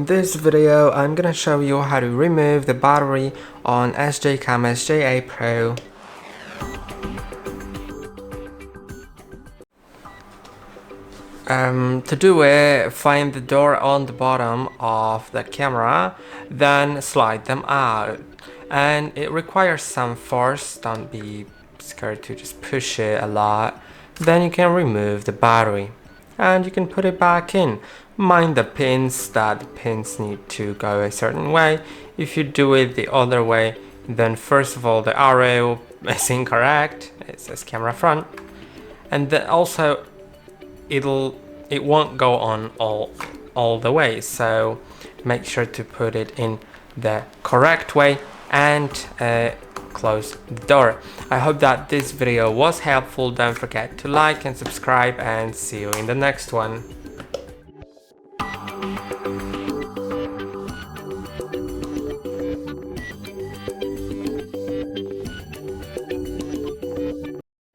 In this video, I'm gonna show you how to remove the battery on SJCAM SJ8 PRO. To do it, find the door on the bottom of the camera, then slide them out. And it requires some force, don't be scared to just push it a lot. Then you can remove the battery and you can put it back in. Mind the pins, that the pins need to go a certain way. If you do it the other way, then first of all the arrow is incorrect, it says camera front, and then also it won't go on all the way, so make sure to put it in the correct way and close the door. I hope that this video was helpful. Don't forget to like and subscribe, and see you in the next one.